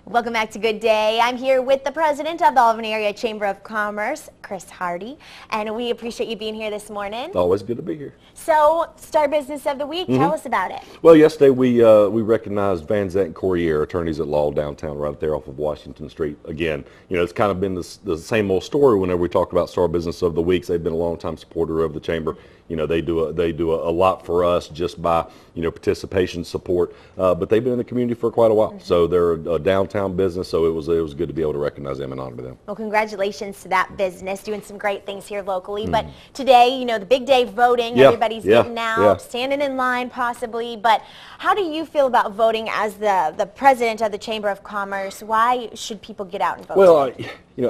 Welcome back to Good Day. I'm here with the president of the Albany Area Chamber of Commerce, Chris Hardy, and we appreciate you being here this morning. Always good to be here. So, Star Business of the Week, tell us about it. Well, yesterday we recognized Van Zant and Corriere, attorneys at law downtown, right there off of Washington Street. Again, it's kind of been the same old story whenever we talk about Star Business of the Weeks. They've been a long-time supporter of the chamber. They do a lot for us just by participation support, but they've been in the community for quite a while. So they're a downtown business, so it was good to be able to recognize them and honor them. Well, congratulations to that business, doing some great things here locally. But today, the big day voting, everybody's getting out, standing in line possibly. But how do you feel about voting as the president of the Chamber of Commerce? Why should people get out and vote? Well,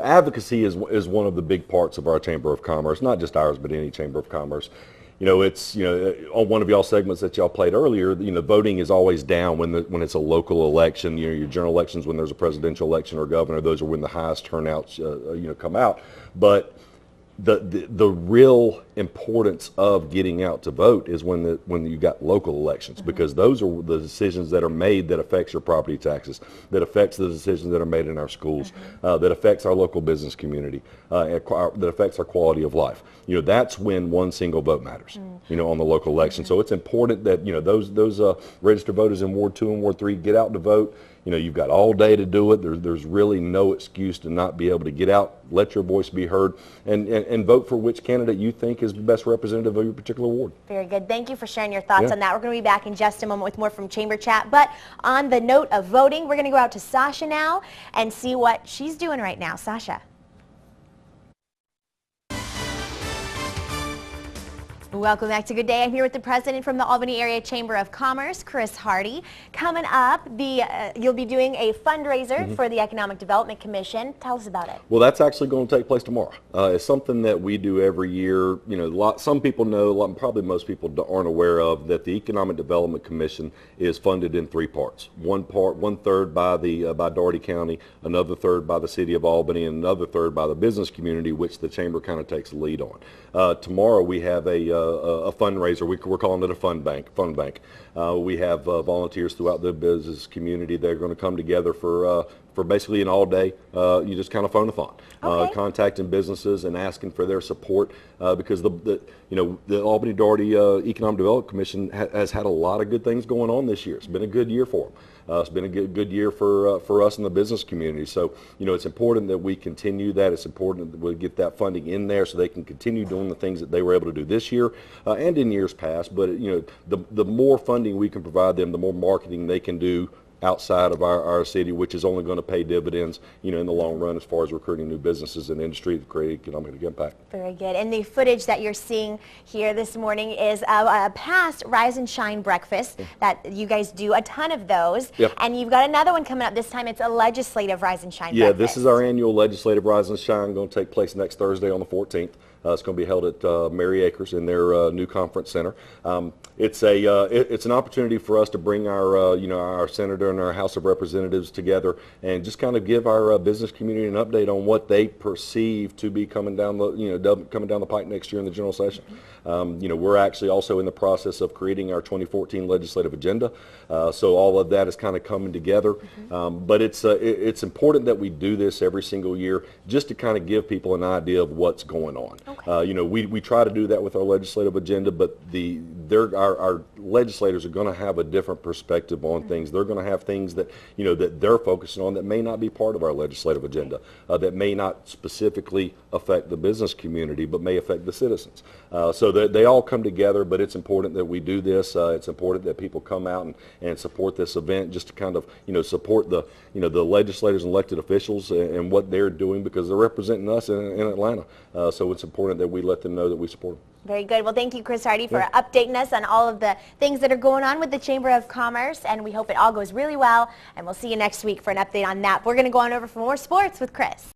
advocacy is one of the big parts of our Chamber of Commerce, not just ours, but any Chamber of Commerce. It's on one of y'all segments that y'all played earlier. Voting is always down when it's a local election. Your general elections, when there's a presidential election or governor, those are when the highest turnouts come out. But the real importance of getting out to vote is when you got local elections, because those are the decisions that are made that affects your property taxes, that affects the decisions that are made in our schools, that affects our local business community, that affects our quality of life. That's when one single vote matters, on the local election. So it's important that those registered voters in Ward 2 and Ward 3 get out to vote. You've got all day to do it. There's really no excuse to not be able to get out, let your voice be heard, and vote for which candidate you think is the best representative of your particular ward. Very good. Thank you for sharing your thoughts on that. We're going to be back in just a moment with more from Chamber Chat. But on the note of voting, we're going to go out to Sasha now and see what she's doing right now. Sasha. Welcome back to Good Day. I'm here with the president from the Albany Area Chamber of Commerce, Chris Hardy. Coming up, you'll be doing a fundraiser for the Economic Development Commission. Tell us about it. Well, that's actually going to take place tomorrow. It's something that we do every year. Some people know, probably most people aren't aware of, that the Economic Development Commission is funded in three parts. One third by Dougherty County, another third by the city of Albany, and another third by the business community, which the chamber kind of takes the lead on. Tomorrow we have a fundraiser. We're calling it a fund bank. We have volunteers throughout the business community. They're going to come together for basically an all-day, you just kind of phone-a-thon, contacting businesses and asking for their support, because the Albany Dougherty Economic Development Commission has had a lot of good things going on this year. It's been a good year for them. It's been a good year for us in the business community. So, it's important that we continue that. It's important that we get that funding in there so they can continue doing the things that they were able to do this year and in years past. But, the more funding we can provide them, the more marketing they can do outside of our city, which is only going to pay dividends, in the long run as far as recruiting new businesses and industry to create economic impact. Very good. And the footage that you're seeing here this morning is a past Rise and Shine breakfast that you guys do, a ton of those. And you've got another one coming up. This time it's a legislative Rise and Shine breakfast. This is our annual legislative Rise and Shine, going to take place next Thursday on the 14th. It's going to be held at Mary Acres in their new conference center. It's an opportunity for us to bring our senator and our House of Representatives together and just kind of give our business community an update on what they perceive to be coming down the pike next year in the general session. We're actually also in the process of creating our 2014 legislative agenda, so all of that is kind of coming together. But it's important that we do this every single year just to kind of give people an idea of what's going on. We try to do that with our legislative agenda, but our legislators are going to have a different perspective on things. They're going to have things that that they're focusing on that may not be part of our legislative agenda, that may not specifically affect the business community, but may affect the citizens. So they all come together, but it's important that we do this. It's important that people come out and support this event, just to kind of support the the legislators and elected officials and what they're doing, because they're representing us in Atlanta. So it's important that we let them know that we support them. Very good. Well, thank you, Chris Hardy, for updating us on all of the things that are going on with the Chamber of Commerce, and we hope it all goes really well, and we'll see you next week for an update on that. We're going to go on over for more sports with Chris.